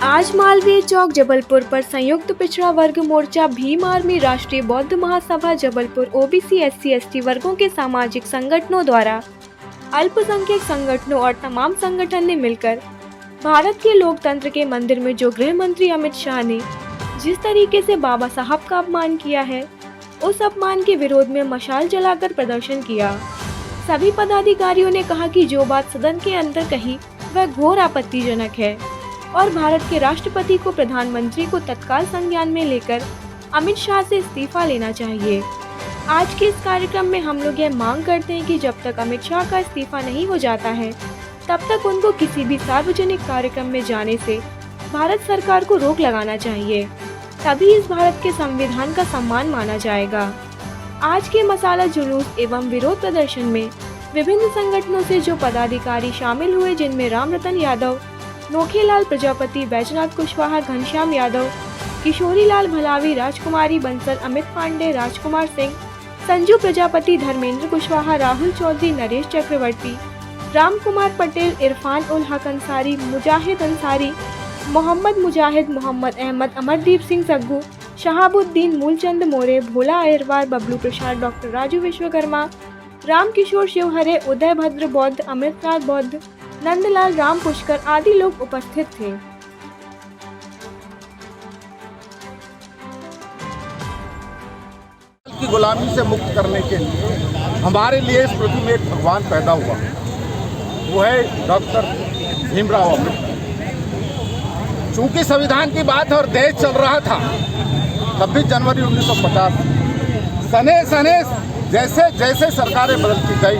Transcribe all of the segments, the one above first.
आज मालवीय चौक जबलपुर पर संयुक्त पिछड़ा वर्ग मोर्चा भीम आर्मी राष्ट्रीय बौद्ध महासभा जबलपुर ओबीसी SC/ST वर्गों के सामाजिक संगठनों द्वारा अल्पसंख्यक संगठनों और तमाम संगठन ने मिलकर भारत के लोकतंत्र के मंदिर में जो गृह मंत्री अमित शाह ने जिस तरीके से बाबा साहब का अपमान किया है, उस अपमान के विरोध में मशाल जलाकर प्रदर्शन किया। सभी पदाधिकारियों ने कहा कि जो बात सदन के अंदर कही वह घोर आपत्तिजनक है और भारत के राष्ट्रपति को प्रधानमंत्री को तत्काल संज्ञान में लेकर अमित शाह से इस्तीफा लेना चाहिए। आज के इस कार्यक्रम में हम लोग यह मांग करते हैं कि जब तक अमित शाह का इस्तीफा नहीं हो जाता है, तब तक उनको किसी भी सार्वजनिक कार्यक्रम में जाने से भारत सरकार को रोक लगाना चाहिए। तभी इस भारत के संविधान का सम्मान माना जाएगा। आज के मसाला जुलूस एवं विरोध प्रदर्शन में विभिन्न संगठनों से जो पदाधिकारी शामिल हुए, जिनमें राम रतन यादव, नोखेलाल प्रजापति, बैजनाथ कुशवाहा, घनश्याम यादव, किशोरीलाल भलावी, राजकुमारी बंसल, अमित पांडे, राजकुमार सिंह, संजू प्रजापति, धर्मेंद्र कुशवाहा, राहुल चौधरी, नरेश चक्रवर्ती, राम कुमार पटेल, इरफान उल हक अंसारी, मुजाहिद अंसारी, मोहम्मद मुजाहिद, मोहम्मद अहमद, अमरदीप सिंह सग्गू, शहाबुद्दीन, मूलचंद मोरे, भोला अहिरवार, बबलू प्रसाद, डॉक्टर राजू विश्वकर्मा, राम किशोर शिवहरे, उदय भद्र बौद्ध, अमृतलाल बौद्ध, नंदलाल राम पुष्कर आदि लोग उपस्थित थे। की गुलामी से मुक्त करने के लिए हमारे लिए इस पृथ्वी में एक भगवान पैदा हुआ, वो है डॉक्टर भीमराव अम्बेडकर। चूंकि संविधान की बात और देश चल रहा था, 26 जनवरी 1950 सने सने जैसे जैसे सरकारें बदलती गई,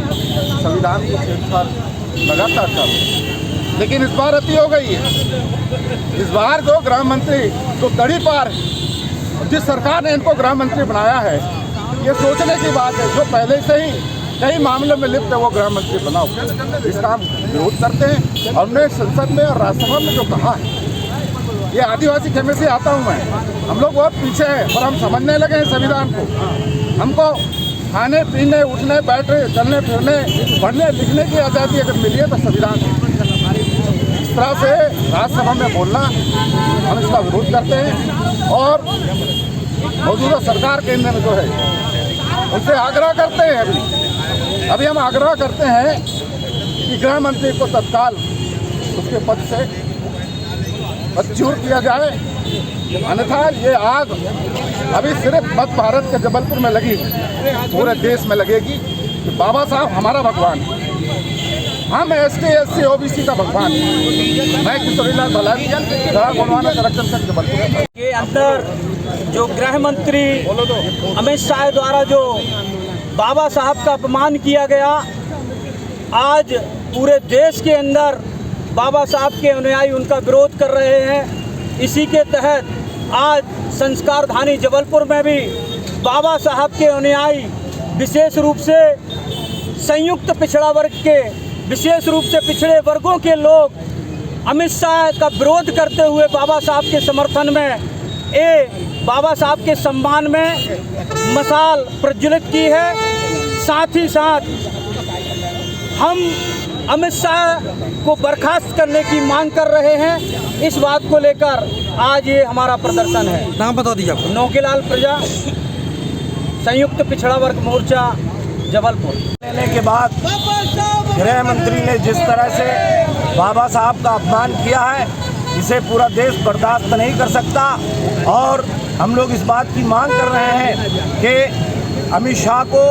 संविधान को छेड़छाड़ लगातार चल, लेकिन इस बार अति हो गई है। इस बार जो गृह मंत्री जो दड़ी पार है, जिस सरकार ने इनको गृह मंत्री बनाया है, ये सोचने की बात है, जो पहले से ही कई मामलों में लिप्त है वो गृह मंत्री बनाओ। इसका हम विरोध करते हैं और हमने संसद में और राज्यसभा में जो कहा है, ये आदिवासी खेमे से आता हूँ मैं, हम लोग बहुत पीछे हैं और हम समझने लगे हैं संविधान को। हमको खाने पीने, उठने बैठने, चलने फिरने, पढ़ने लिखने की आज़ादी अगर मिली है तो संविधान इस तरह से राज्यसभा में बोलना, हम इसका विरोध करते हैं और मौजूदा सरकार केंद्र में जो है उनसे आग्रह करते हैं। अभी हम आग्रह करते हैं कि गृह मंत्री को तत्काल उसके पद से बदचूर किया जाए, अन्यथा ये आग अभी सिर्फ मध्य भारत के जबलपुर में लगी, पूरे देश में लगेगी। कि बाबा साहब हमारा भगवान, हम ST/SC OBC का भगवान। मैं किशोरीलाल भलावी, गोंडवाना संरक्षण संघ जबलपुर के अंदर जो गृह मंत्री अमित शाह द्वारा जो बाबा साहब का अपमान किया गया, आज पूरे देश के अंदर बाबा साहब के अनुयायी उनका विरोध कर रहे हैं। इसी के तहत आज संस्कारधानी जबलपुर में भी बाबा साहब के अनुयायी, विशेष रूप से संयुक्त पिछड़ा वर्ग के, विशेष रूप से पिछड़े वर्गों के लोग अमित शाह का विरोध करते हुए बाबा साहब के समर्थन में बाबा साहब के सम्मान में मशाल प्रज्वलित की है। साथ ही साथ हम अमित शाह को बर्खास्त करने की मांग कर रहे हैं। इस बात को लेकर आज ये हमारा प्रदर्शन है। नाम बता दीजिए आपको। नोखेलाल प्रजा, संयुक्त पिछड़ा वर्ग मोर्चा जबलपुर। लेने के बाद गृह मंत्री ने जिस तरह से बाबा साहब का अपमान किया है, इसे पूरा देश बर्दाश्त नहीं कर सकता और हम लोग इस बात की मांग कर रहे हैं कि अमित शाह को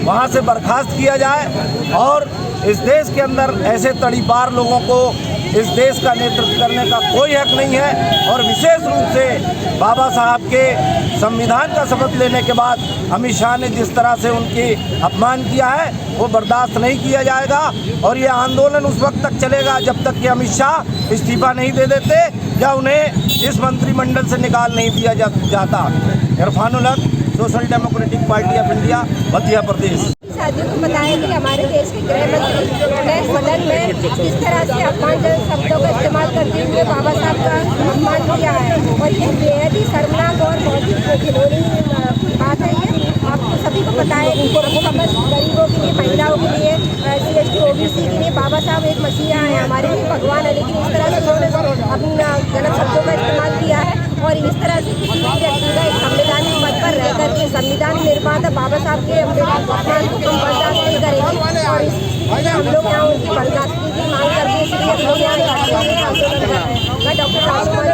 वहां से बर्खास्त किया जाए और इस देश के अंदर ऐसे तड़ीपार लोगों को इस देश का नेतृत्व करने का कोई हक नहीं है। और विशेष रूप से बाबा साहब के संविधान का शपथ लेने के बाद अमित शाह ने जिस तरह से उनकी अपमान किया है, वो बर्दाश्त नहीं किया जाएगा और ये आंदोलन उस वक्त तक चलेगा जब तक कि अमित शाह इस्तीफा नहीं दे देते या उन्हें इस मंत्रिमंडल से निकाल नहीं दिया जाता। Irfan ul Haq, Social Democratic Party of India, Madhya Pradesh. साथियों को बताया कि हमारे देश के गृह मंत्री ने सदन में इस तरह से अपमानजनक शब्दों का इस्तेमाल करते हुए बाबा साहब का अपमान किया है और ये बेहद ही शर्मनाक और बहुत ही घिनौनी बात है। ये आपको सभी को पता है, गरीबों के लिए, महिलाओं के लिए, SC/ST OBC के लिए बाबा साहब एक मसीहा है, हमारे लिए भगवान है। लेकिन इस तरह से उन्होंने अपना गलत शब्दों इस तरह से किसी भी व्यक्ति का एक संवैधानिक पद पर रह करके संविधान निर्माता बाबा साहब के अपमान को हम बर्दाश्त नहीं करेंगे और इसलिए हम लोग यहाँ उनकी बर्दाश्ती की मांग करके इसलिए हम लोग यहाँ आंदोलन कर रहे हैं। मैं डॉक्टर राजकुमारी